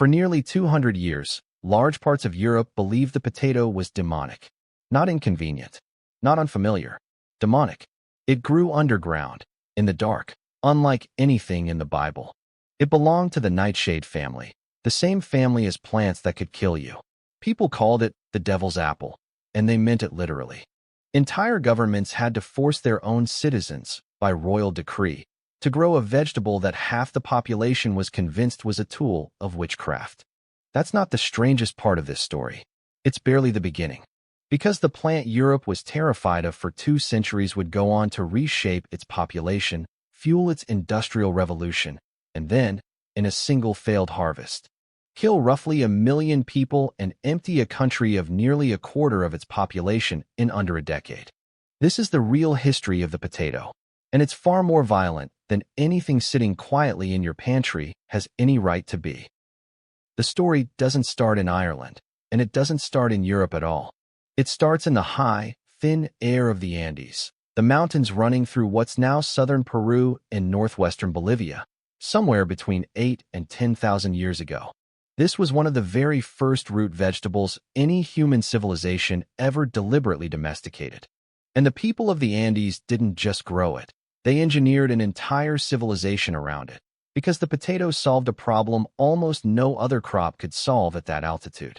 For nearly 200 years, large parts of Europe believed the potato was demonic. Not inconvenient, not unfamiliar. Demonic. It grew underground, in the dark, unlike anything in the Bible. It belonged to the nightshade family, the same family as plants that could kill you. People called it the devil's apple, and they meant it literally. Entire governments had to force their own citizens, by royal decree, to grow a vegetable that half the population was convinced was a tool of witchcraft. That's not the strangest part of this story. It's barely the beginning. Because the plant Europe was terrified of for 2 centuries would go on to reshape its population, fuel its industrial revolution, and then, in a single failed harvest, kill roughly 1 million people and empty a country of nearly a quarter of its population in under a decade. This is the real history of the potato, and it's far more violent than anything sitting quietly in your pantry has any right to be. The story doesn't start in Ireland, and it doesn't start in Europe at all. It starts in the high, thin air of the Andes, the mountains running through what's now southern Peru and northwestern Bolivia, somewhere between 8 and 10,000 years ago. This was one of the very first root vegetables any human civilization ever deliberately domesticated. And the people of the Andes didn't just grow it. They engineered an entire civilization around it, because the potato solved a problem almost no other crop could solve at that altitude.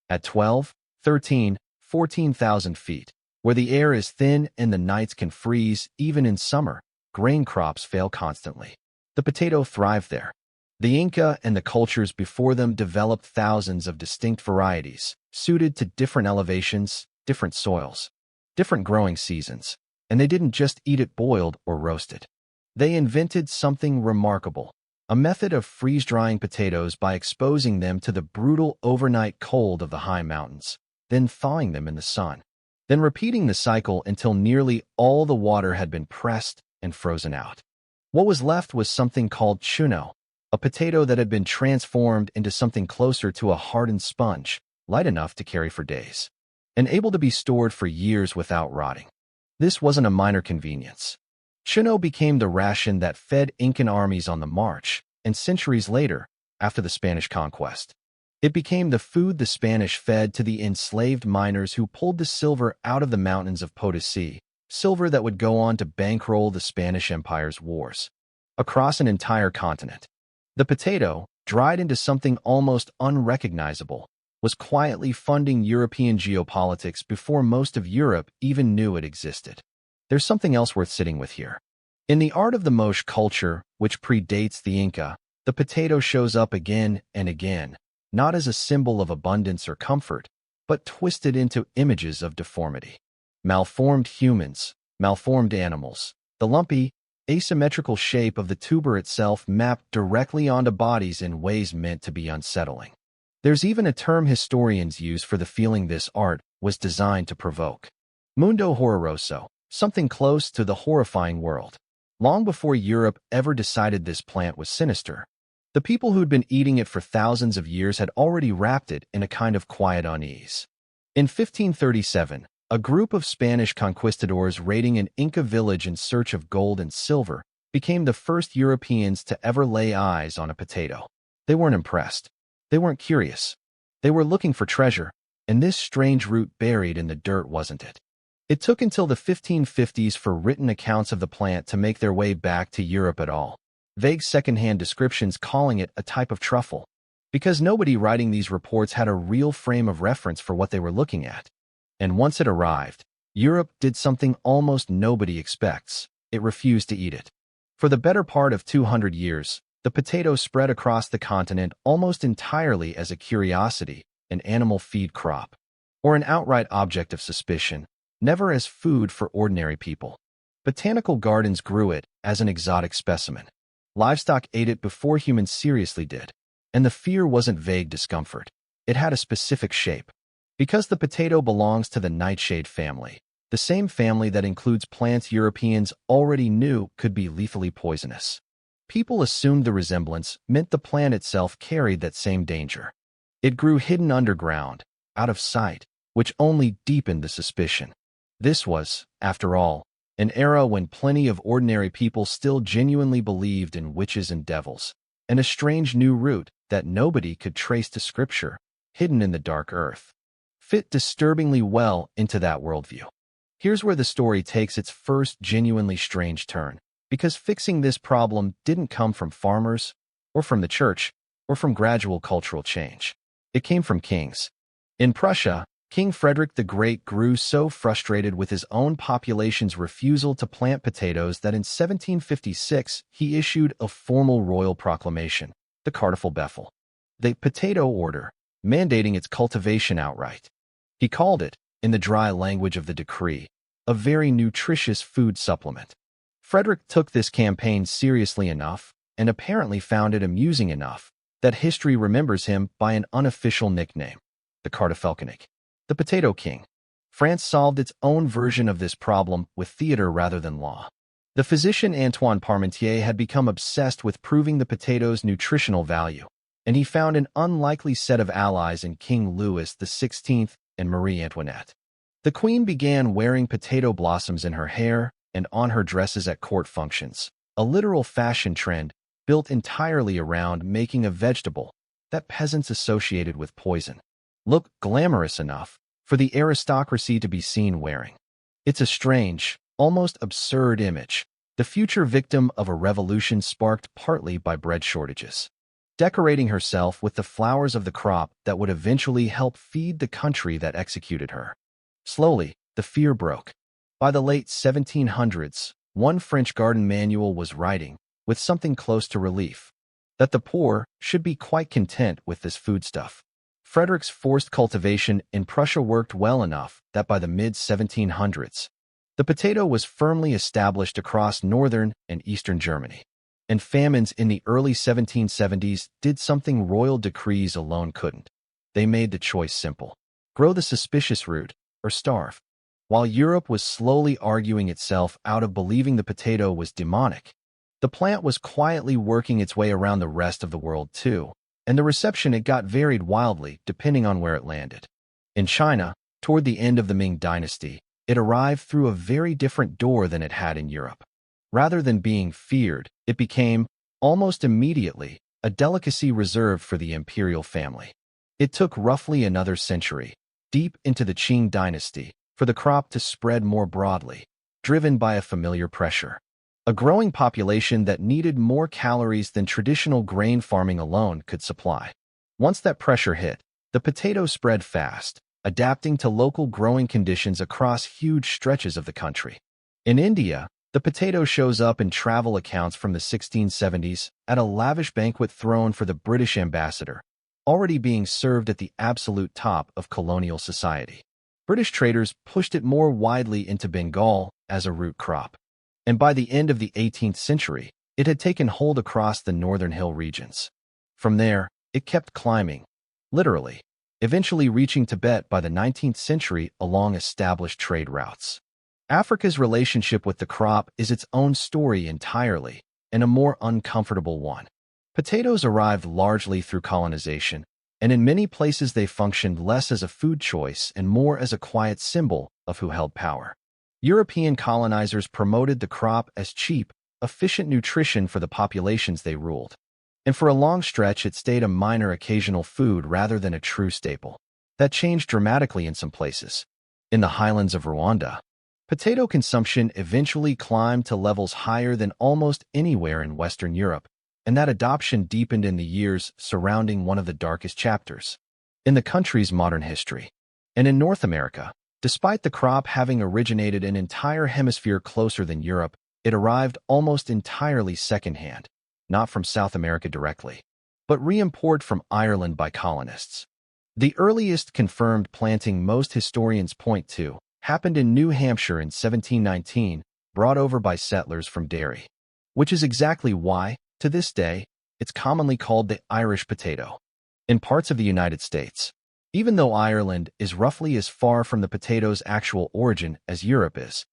At 12, 13, 14,000 feet, where the air is thin and the nights can freeze even in summer, grain crops fail constantly. The potato thrived there. The Inca and the cultures before them developed thousands of distinct varieties, suited to different elevations, different soils, different growing seasons, and they didn't just eat it boiled or roasted. They invented something remarkable, a method of freeze-drying potatoes by exposing them to the brutal overnight cold of the high mountains, then thawing them in the sun, then repeating the cycle until nearly all the water had been pressed and frozen out. What was left was something called chuno, a potato that had been transformed into something closer to a hardened sponge, light enough to carry for days, and able to be stored for years without rotting. This wasn't a minor convenience. Chuno became the ration that fed Incan armies on the march, and centuries later, after the Spanish conquest, it became the food the Spanish fed to the enslaved miners who pulled the silver out of the mountains of Potosí, silver that would go on to bankroll the Spanish Empire's wars across an entire continent. The potato, dried into something almost unrecognizable, was quietly funding European geopolitics before most of Europe even knew it existed. There's something else worth sitting with here. In the art of the Moche culture, which predates the Inca, the potato shows up again and again, not as a symbol of abundance or comfort, but twisted into images of deformity. Malformed humans, malformed animals, the lumpy, asymmetrical shape of the tuber itself mapped directly onto bodies in ways meant to be unsettling. There's even a term historians use for the feeling this art was designed to provoke. Mundo Horroroso, something close to the horrifying world. Long before Europe ever decided this plant was sinister, the people who'd been eating it for thousands of years had already wrapped it in a kind of quiet unease. In 1537, a group of Spanish conquistadors raiding an Inca village in search of gold and silver became the first Europeans to ever lay eyes on a potato. They weren't impressed. They weren't curious. They were looking for treasure, and this strange root buried in the dirt wasn't it. It took until the 1550s for written accounts of the plant to make their way back to Europe at all. Vague secondhand descriptions calling it a type of truffle, because nobody writing these reports had a real frame of reference for what they were looking at. And once it arrived, Europe did something almost nobody expects. It refused to eat it. For the better part of 200 years, the potato spread across the continent almost entirely as a curiosity, an animal feed crop, or an outright object of suspicion, never as food for ordinary people. Botanical gardens grew it as an exotic specimen. Livestock ate it before humans seriously did, and the fear wasn't vague discomfort. It had a specific shape. Because the potato belongs to the nightshade family, the same family that includes plants Europeans already knew could be lethally poisonous. People assumed the resemblance meant the plant itself carried that same danger. It grew hidden underground, out of sight, which only deepened the suspicion. This was, after all, an era when plenty of ordinary people still genuinely believed in witches and devils, and a strange new root that nobody could trace to scripture, hidden in the dark earth, fit disturbingly well into that worldview. Here's where the story takes its first genuinely strange turn, because fixing this problem didn't come from farmers, or from the church, or from gradual cultural change. It came from kings. In Prussia, King Frederick the Great grew so frustrated with his own population's refusal to plant potatoes that in 1756 he issued a formal royal proclamation, the Kartoffelbefehl, the potato order, mandating its cultivation outright. He called it, in the dry language of the decree, a very nutritious food supplement. Frederick took this campaign seriously enough, and apparently found it amusing enough, that history remembers him by an unofficial nickname, the Kartoffelkönig, the Potato King. France solved its own version of this problem with theater rather than law. The physician Antoine Parmentier had become obsessed with proving the potato's nutritional value, and he found an unlikely set of allies in King Louis XVI and Marie Antoinette. The queen began wearing potato blossoms in her hair and on her dresses at court functions, a literal fashion trend built entirely around making a vegetable that peasants associated with poison look glamorous enough for the aristocracy to be seen wearing. It's a strange, almost absurd image, the future victim of a revolution sparked partly by bread shortages, decorating herself with the flowers of the crop that would eventually help feed the country that executed her. Slowly, the fear broke. By the late 1700s, one French garden manual was writing, with something close to relief, that the poor should be quite content with this foodstuff. Frederick's forced cultivation in Prussia worked well enough that by the mid-1700s, the potato was firmly established across northern and eastern Germany. And famines in the early 1770s did something royal decrees alone couldn't. They made the choice simple: grow the suspicious root, or starve. While Europe was slowly arguing itself out of believing the potato was demonic, the plant was quietly working its way around the rest of the world too, and the reception it got varied wildly depending on where it landed. In China, toward the end of the Ming dynasty, it arrived through a very different door than it had in Europe. Rather than being feared, it became, almost immediately, a delicacy reserved for the imperial family. It took roughly another century, deep into the Qing dynasty, for the crop to spread more broadly, driven by a familiar pressure. A growing population that needed more calories than traditional grain farming alone could supply. Once that pressure hit, the potato spread fast, adapting to local growing conditions across huge stretches of the country. In India, the potato shows up in travel accounts from the 1670s at a lavish banquet thrown for the British ambassador, already being served at the absolute top of colonial society. British traders pushed it more widely into Bengal as a root crop, and by the end of the 18th century, it had taken hold across the northern hill regions. From there, it kept climbing, literally, eventually reaching Tibet by the 19th century along established trade routes. Africa's relationship with the crop is its own story entirely, and a more uncomfortable one. Potatoes arrived largely through colonization, and in many places they functioned less as a food choice and more as a quiet symbol of who held power. European colonizers promoted the crop as cheap, efficient nutrition for the populations they ruled. And for a long stretch it stayed a minor occasional food rather than a true staple. That changed dramatically in some places. In the highlands of Rwanda, potato consumption eventually climbed to levels higher than almost anywhere in Western Europe, and that adoption deepened in the years surrounding one of the darkest chapters in the country's modern history. And in North America, despite the crop having originated an entire hemisphere closer than Europe, it arrived almost entirely secondhand, not from South America directly, but re-imported from Ireland by colonists. The earliest confirmed planting most historians point to happened in New Hampshire in 1719, brought over by settlers from Derry, which is exactly why, to this day, it's commonly called the Irish potato. In parts of the United States, even though Ireland is roughly as far from the potato's actual origin as Europe is,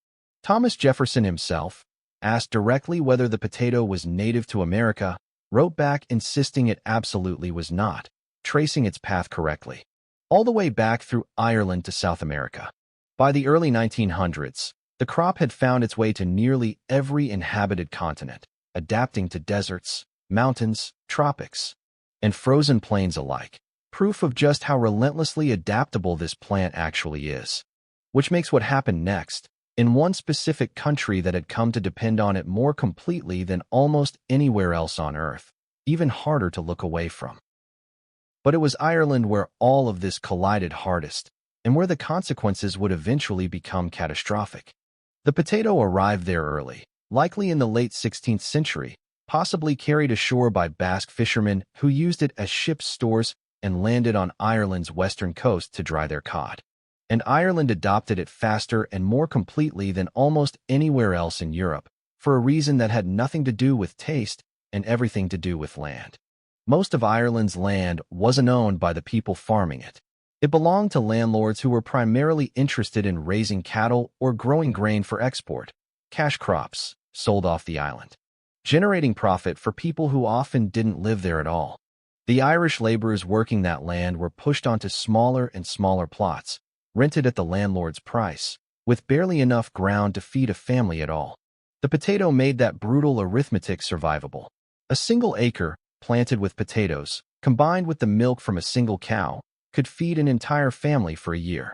Thomas Jefferson himself, asked directly whether the potato was native to America, wrote back insisting it absolutely was not, tracing its path correctly, all the way back through Ireland to South America. By the early 1900s, the crop had found its way to nearly every inhabited continent, adapting to deserts, mountains, tropics, and frozen plains alike. Proof of just how relentlessly adaptable this plant actually is. Which makes what happened next, in one specific country that had come to depend on it more completely than almost anywhere else on Earth, even harder to look away from. But it was Ireland where all of this collided hardest, and where the consequences would eventually become catastrophic. The potato arrived there early, likely in the late 16th century, possibly carried ashore by Basque fishermen who used it as ship stores and landed on Ireland's western coast to dry their cod. And Ireland adopted it faster and more completely than almost anywhere else in Europe, for a reason that had nothing to do with taste and everything to do with land. Most of Ireland's land wasn't owned by the people farming it. It belonged to landlords who were primarily interested in raising cattle or growing grain for export, cash crops, sold off the island, generating profit for people who often didn't live there at all. The Irish laborers working that land were pushed onto smaller and smaller plots, rented at the landlord's price, with barely enough ground to feed a family at all. The potato made that brutal arithmetic survivable. A single acre, planted with potatoes, combined with the milk from a single cow, could feed an entire family for a year.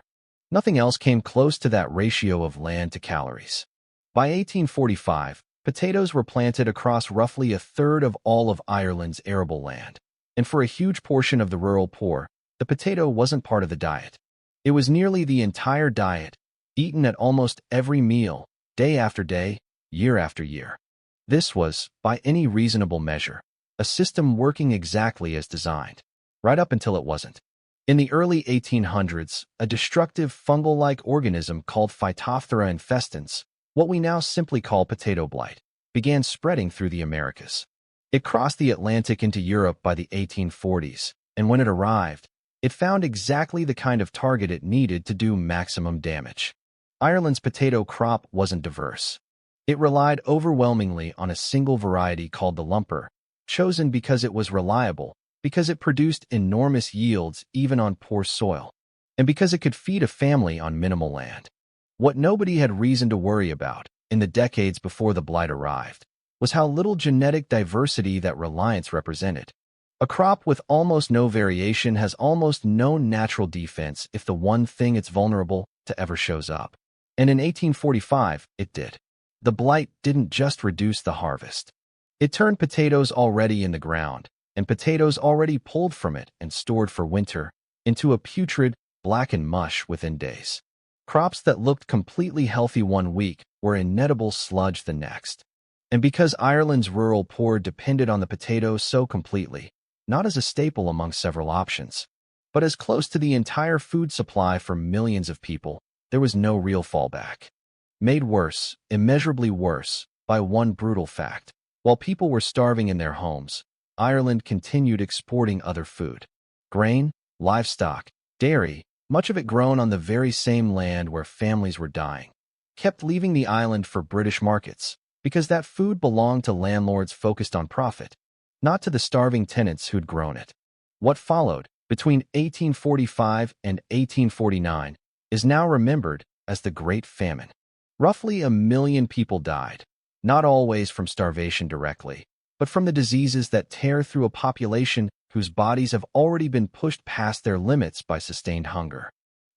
Nothing else came close to that ratio of land to calories. By 1845, potatoes were planted across roughly a third of all of Ireland's arable land. And for a huge portion of the rural poor, the potato wasn't part of the diet. It was nearly the entire diet, eaten at almost every meal, day after day, year after year. This was, by any reasonable measure, a system working exactly as designed, right up until it wasn't. In the early 1800s, a destructive fungal-like organism called Phytophthora infestans, what we now simply call potato blight, began spreading through the Americas. It crossed the Atlantic into Europe by the 1840s, and when it arrived, it found exactly the kind of target it needed to do maximum damage. Ireland's potato crop wasn't diverse. It relied overwhelmingly on a single variety called the lumper, chosen because it was reliable, because it produced enormous yields even on poor soil, and because it could feed a family on minimal land. What nobody had reason to worry about, in the decades before the blight arrived, was how little genetic diversity that reliance represented. A crop with almost no variation has almost no natural defense if the one thing it's vulnerable to ever shows up. And in 1845, it did. The blight didn't just reduce the harvest. It turned potatoes already in the ground, and potatoes already pulled from it and stored for winter, into a putrid, blackened mush within days. Crops that looked completely healthy one week were inedible sludge the next. And because Ireland's rural poor depended on the potato so completely, not as a staple among several options, but as close to the entire food supply for millions of people, there was no real fallback. Made worse, immeasurably worse, by one brutal fact. While people were starving in their homes, Ireland continued exporting other food. Grain, livestock, dairy, much of it grown on the very same land where families were dying, kept leaving the island for British markets, because that food belonged to landlords focused on profit, not to the starving tenants who'd grown it. What followed, between 1845 and 1849, is now remembered as the Great Famine. Roughly 1 million people died, not always from starvation directly, but from the diseases that tear through a population whose bodies have already been pushed past their limits by sustained hunger.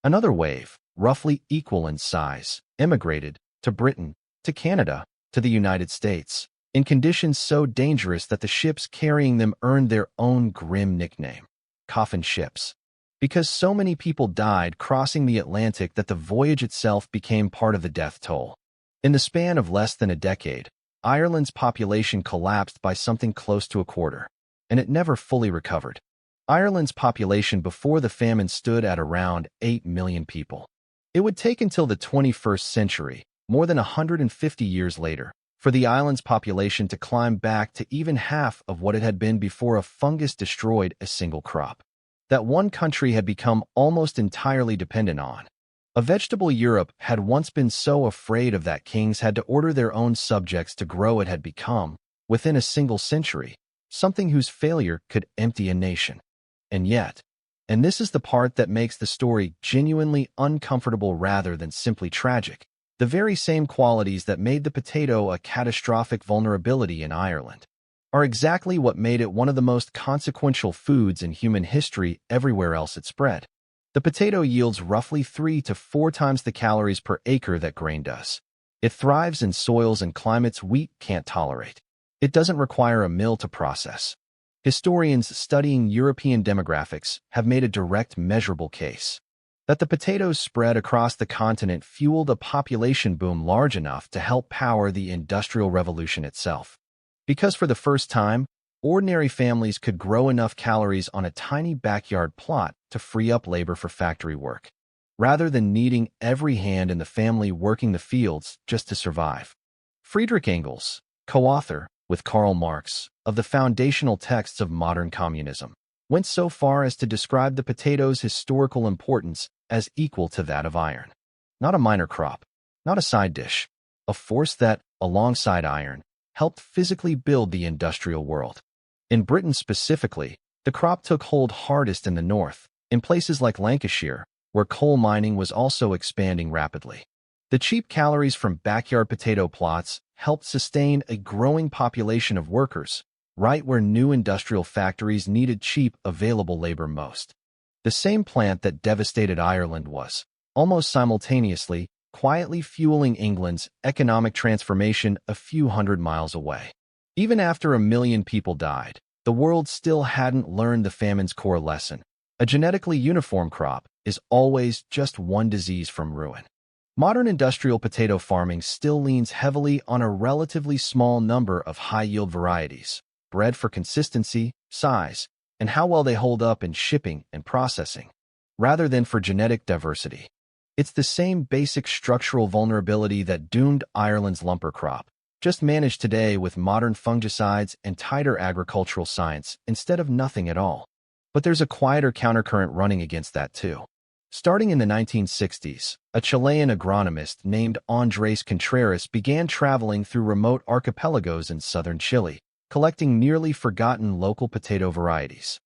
Another wave, roughly equal in size, immigrated to Britain, to Canada, to the United States, in conditions so dangerous that the ships carrying them earned their own grim nickname, coffin ships, because so many people died crossing the Atlantic that the voyage itself became part of the death toll. In the span of less than a decade, Ireland's population collapsed by something close to a quarter, and it never fully recovered. Ireland's population before the famine stood at around 8 million people. It would take until the 21st century, more than 150 years later, for the island's population to climb back to even half of what it had been before a fungus destroyed a single crop that one country had become almost entirely dependent on. A vegetable Europe had once been so afraid of that kings had to order their own subjects to grow it had become, within a single century, something whose failure could empty a nation. And yet, and this is the part that makes the story genuinely uncomfortable rather than simply tragic, the very same qualities that made the potato a catastrophic vulnerability in Ireland are exactly what made it one of the most consequential foods in human history everywhere else it spread. The potato yields roughly 3 to 4 times the calories per acre that grain does. It thrives in soils and climates wheat can't tolerate. It doesn't require a mill to process. Historians studying European demographics have made a direct, measurable case that the potatoes spread across the continent fueled a population boom large enough to help power the Industrial Revolution itself. Because for the first time, ordinary families could grow enough calories on a tiny backyard plot to free up labor for factory work, rather than needing every hand in the family working the fields just to survive. Friedrich Engels, co-author, with Karl Marx, of the foundational texts of modern communism, went so far as to describe the potato's historical importance as equal to that of iron. Not a minor crop, not a side dish, a force that, alongside iron, helped physically build the industrial world. In Britain specifically, the crop took hold hardest in the north, in places like Lancashire, where coal mining was also expanding rapidly. The cheap calories from backyard potato plots helped sustain a growing population of workers, right where new industrial factories needed cheap, available labor most. The same plant that devastated Ireland was, almost simultaneously, quietly fueling England's economic transformation a few hundred miles away. Even after 1 million people died, the world still hadn't learned the famine's core lesson. A genetically uniform crop is always just one disease from ruin. Modern industrial potato farming still leans heavily on a relatively small number of high-yield varieties, bred for consistency, size, and how well they hold up in shipping and processing, rather than for genetic diversity. It's the same basic structural vulnerability that doomed Ireland's lumper crop, just managed today with modern fungicides and tighter agricultural science instead of nothing at all. But there's a quieter countercurrent running against that too. Starting in the 1960s, a Chilean agronomist named Andrés Contreras began traveling through remote archipelagos in southern Chile, collecting nearly forgotten local potato varieties.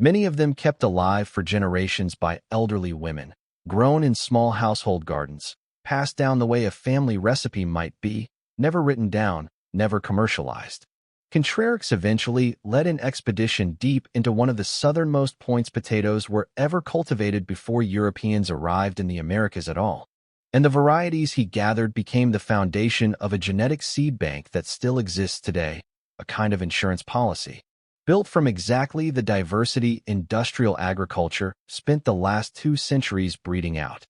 Many of them kept alive for generations by elderly women, grown in small household gardens, passed down the way a family recipe might be, never written down, never commercialized. Contreras eventually led an expedition deep into one of the southernmost points potatoes were ever cultivated before Europeans arrived in the Americas at all. And the varieties he gathered became the foundation of a genetic seed bank that still exists today, a kind of insurance policy. Built from exactly the diversity industrial agriculture spent the last 2 centuries breeding out.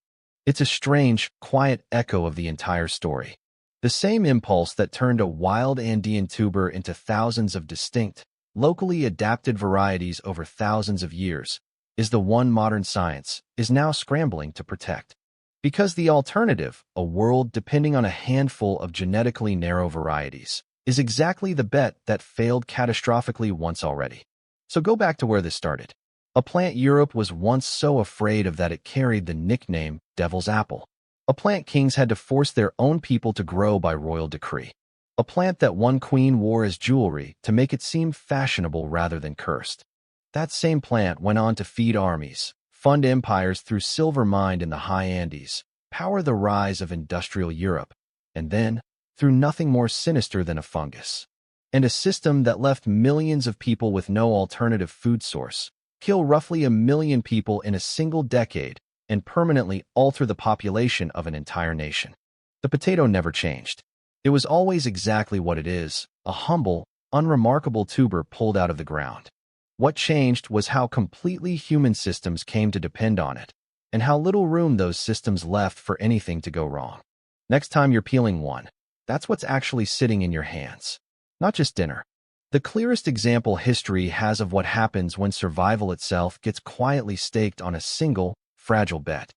It's a strange, quiet echo of the entire story. The same impulse that turned a wild Andean tuber into thousands of distinct, locally adapted varieties over thousands of years is the one modern science is now scrambling to protect. Because the alternative, a world depending on a handful of genetically narrow varieties, is exactly the bet that failed catastrophically once already. So go back to where this started. A plant Europe was once so afraid of that it carried the nickname Devil's Apple. A plant kings had to force their own people to grow by royal decree. A plant that one queen wore as jewelry to make it seem fashionable rather than cursed. That same plant went on to feed armies, fund empires through silver mined in the high Andes, power the rise of industrial Europe, and then, through nothing more sinister than a fungus. And a system that left millions of people with no alternative food source, kill roughly 1 million people in a single decade, and permanently alter the population of an entire nation. The potato never changed. It was always exactly what it is, a humble, unremarkable tuber pulled out of the ground. What changed was how completely human systems came to depend on it, and how little room those systems left for anything to go wrong. Next time you're peeling one, that's what's actually sitting in your hands, not just dinner. The clearest example history has of what happens when survival itself gets quietly staked on a single, fragile bet